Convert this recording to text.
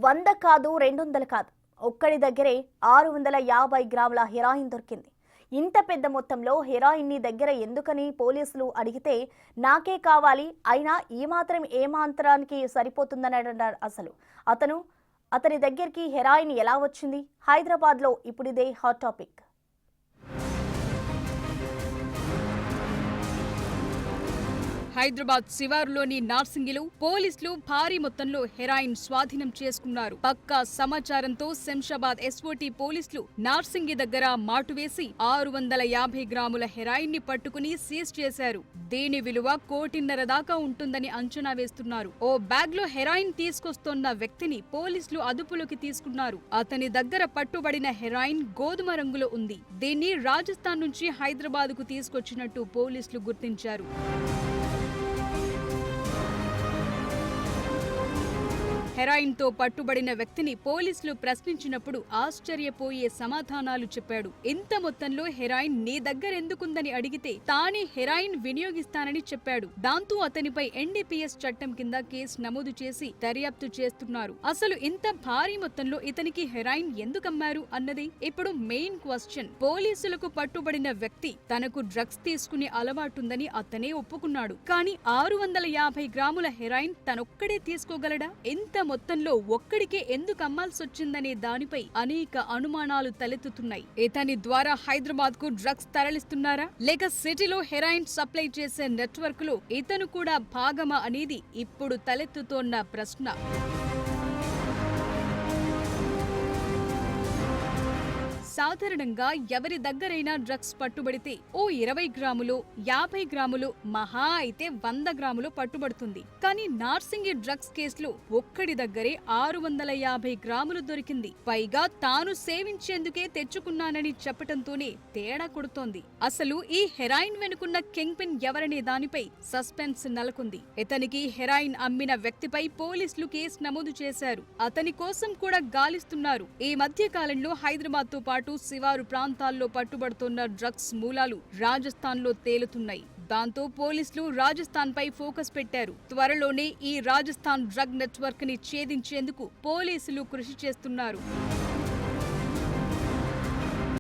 100 కాదు 200 కాదు, ఒక్కడి దగ్గరే 650 గ్రాముల హెరాయిన్ దొరికింది. ఇంత పెద్ద మొత్తంలో హెరాయిన్ ని దగ్గర ఎందుకని పోలీసులు అడిగితే నాకే కావాలి, అయినా ఈ మాత్రం ఏమాంతరానికి సరిపోతుందని అన్నారు. అతని దగ్గరికి హెరాయిన్ ఎలా వచ్చింది? హైదరాబాద్లో ఇప్పుడు ఇదే హాట్ టాపిక్. హైదరాబాద్ శివారులోని నార్సింగిలో పోలీసులు భారీ మొత్తంలో హెరాయిన్ స్వాధీనం చేసుకున్నారు. పక్కా సమాచారంతో శంషాబాద్ ఎస్ఓటీ పోలీసులు నార్సింగి దగ్గర మాటు వేసి 650 గ్రాముల హెరాయిన్ ని పట్టుకుని సీజ్ చేశారు. దీని విలువ 1.5 కోటి దాకా ఉంటుందని అంచనా వేస్తున్నారు. ఓ బ్యాగ్ లో హెరాయిన్ తీసుకొస్తోన్న వ్యక్తిని పోలీసులు అదుపులోకి తీసుకున్నారు. అతని దగ్గర పట్టుబడిన హెరాయిన్ గోధుమ రంగులో ఉంది. దీన్ని రాజస్థాన్ నుంచి హైదరాబాద్ కు తీసుకొచ్చినట్టు పోలీసులు గుర్తించారు. హెరాయిన్ తో పట్టుబడిన వ్యక్తిని పోలీసులు ప్రశ్నించినప్పుడు ఆశ్చర్యపోయే సమాధానాలు చెప్పాడు. ఇంత మొత్తంలో హెరాయిన్ నీ దగ్గరెందుకుందని అడిగితే తానే హెరాయిన్ వినియోగిస్తానని చెప్పాడు. దాంతో అతనిపై ఎన్డీపీఎస్ చట్టం కింద కేసు నమోదు చేసి దర్యాప్తు చేస్తున్నారు. అసలు ఇంత భారీ మొత్తంలో ఇతనికి హెరాయిన్ ఎందుకమ్మారు అన్నది ఇప్పుడు మెయిన్ క్వశ్చన్. పోలీసులకు పట్టుబడిన వ్యక్తి తనకు డ్రగ్స్ తీసుకునే అలవాటుందని అతనే ఒప్పుకున్నాడు. కానీ 650 గ్రాముల హెరాయిన్ తనొక్కడే తీసుకోగలడా? ఇంత మొత్తంలో ఒక్కడికే ఎందుకు అమ్మాల్సొచ్చిందనే దానిపై అనేక అనుమానాలు తలెత్తుతున్నాయి. ఇతని ద్వారా హైదరాబాద్ కు డ్రగ్స్ తరలిస్తున్నారా, లేక సిటీలో హెరాయిన్ సప్లై చేసే నెట్వర్క్ లో ఇతను కూడా భాగమా అనేది ఇప్పుడు తలెత్తుతోన్న ప్రశ్న. సాధారణంగా ఎవరి దగ్గరైనా డ్రగ్స్ పట్టుబడితే ఓ 20 గ్రాములు 50 గ్రాములు మహా అయితే 100 గ్రాములు పట్టుబడుతుంది. కానీ నార్సింగి డ్రగ్స్ కేసులో ఒక్కడి దగ్గరే 650 గ్రాములు దొరికింది. పైగా తాను సేవించేందుకే తెచ్చుకున్నానని చెప్పటంతోనే తేడా కొడుతోంది. అసలు ఈ హెరాయిన్ వెనుకున్న కింగ్ పిన్ ఎవరనే దానిపై సస్పెన్స్ నెలకొంది. ఇతనికి హెరాయిన్ అమ్మిన వ్యక్తిపై పోలీసులు కేసు నమోదు చేశారు. అతని కోసం కూడా గాలిస్తున్నారు. ఈ మధ్య కాలంలో హైదరాబాద్ తో పాటు శివారు ప్రాంతాల్లో పట్టుబడుతున్న డ్రగ్స్ మూలాలు రాజస్థాన్ లో తేలుతున్నాయి. దాంతో పోలీసులు రాజస్థాన్ పై ఫోకస్ పెట్టారు. త్వరలోనే ఈ రాజస్థాన్ డ్రగ్ నెట్వర్క్ ని ఛేదించేందుకు పోలీసులు కృషి చేస్తున్నారు.